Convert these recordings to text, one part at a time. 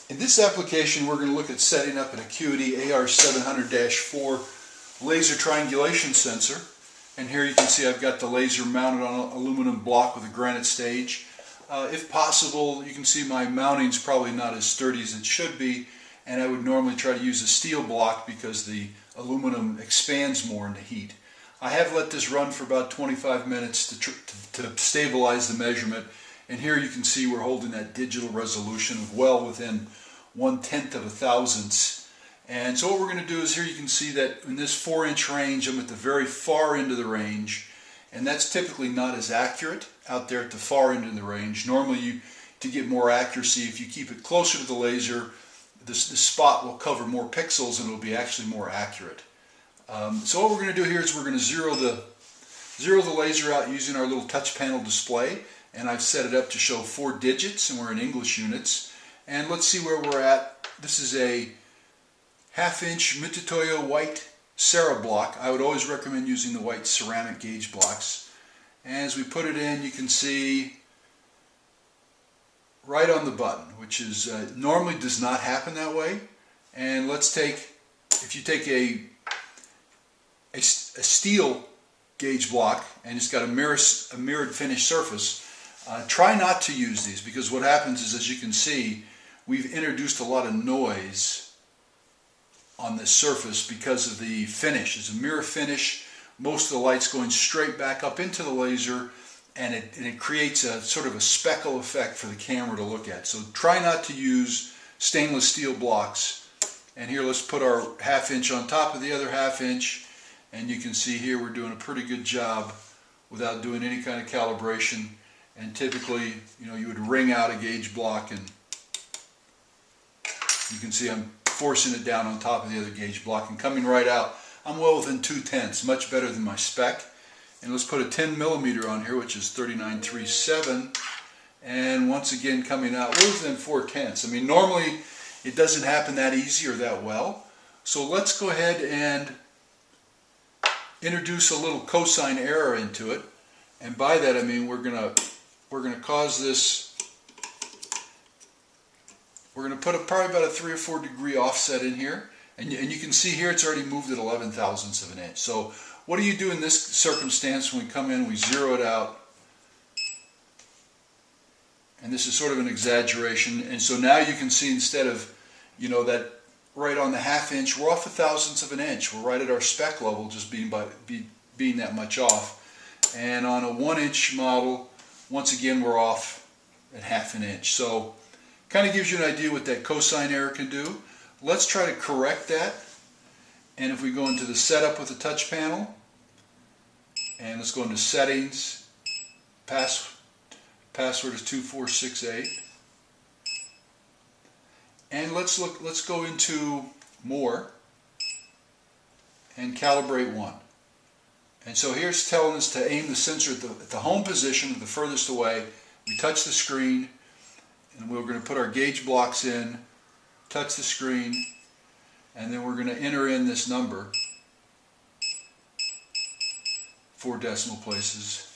In this application, we're going to look at setting up an Acuity AR700-4 laser triangulation sensor. And here you can see I've got the laser mounted on an aluminum block with a granite stage. If possible, you can see my mounting's probably not as sturdy as it should be, and I would normally try to use a steel block because the aluminum expands more in the heat. I have let this run for about 25 minutes to stabilize the measurement, and here you can see we're holding that digital resolution of well within 1/10 of a thousandths. And so what we're going to do is, here you can see that in this 4-inch range I'm at the very far end of the range, and that's typically not as accurate out there at the far end of the range. Normally, to get more accuracy, if you keep it closer to the laser, the spot will cover more pixels and it'll be actually more accurate. So what we're going to do here is we're going to zero the laser out using our little touch panel display, and I've set it up to show 4 digits, and we're in English units. And let's see where we're at. This is a 1/2-inch Mitutoyo white Serra block. I would always recommend using the white ceramic gauge blocks. And as we put it in, you can see right on the button, which is normally does not happen that way. And let's take, if you take a steel gauge block and it's got a mirrored finished surface, try not to use these, because what happens is, as you can see, we've introduced a lot of noise on this surface because of the finish. It's a mirror finish. Most of the light's going straight back up into the laser, and it creates a sort of a speckle effect for the camera to look at. So try not to use stainless steel blocks. And here, let's put our 1/2-inch on top of the other 1/2-inch, and you can see here we're doing a pretty good job without doing any kind of calibration. And typically, you would ring out a gauge block, and you can see I'm forcing it down on top of the other gauge block and coming right out. I'm well within 2/10, much better than my spec. And let's put a 10mm on here, which is 39.37, and once again coming out well within 4/10. I mean, normally it doesn't happen that easy or that well. So let's go ahead and introduce a little cosine error into it. And by that I mean we're gonna cause this. We're going to put probably about a 3 or 4 degree offset in here, and you can see here it's already moved at 11 thousandths of an inch. So what do you do in this circumstance when we come in, we zero it out, and this is sort of an exaggeration, and so now you can see, instead of that right on the 1/2-inch, we're off 1/1000th of an inch. We're right at our spec level, just being that much off. And on a 1-inch model, once again we're off at 1/2 an inch. So kind of gives you an idea what that cosine error can do. Let's try to correct that. And if we go into the setup with the touch panel, and let's go into settings, password is 2468. And let's go into more and calibrate 1. And so here's telling us to aim the sensor at the home position, the furthest away. We touch the screen, and we're going to put our gauge blocks in, touch the screen, and then we're going to enter in this number, 4 decimal places,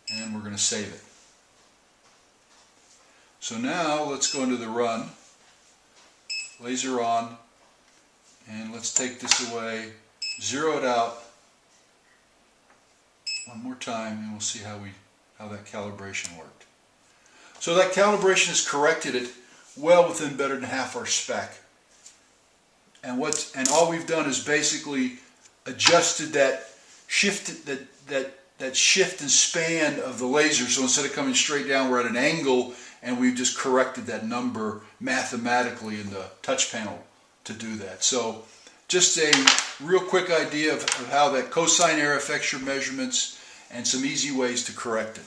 and we're going to save it. So now let's go into the run, laser on, and let's take this away, zero it out one more time, and we'll see how that calibration worked. So that calibration has corrected it well within better than half our spec. And all we've done is basically adjusted that shift and span of the laser. So instead of coming straight down, we're at an angle, and we've just corrected that number mathematically in the touch panel to do that. So just a real quick idea of how that cosine error affects your measurements, and some easy ways to correct it.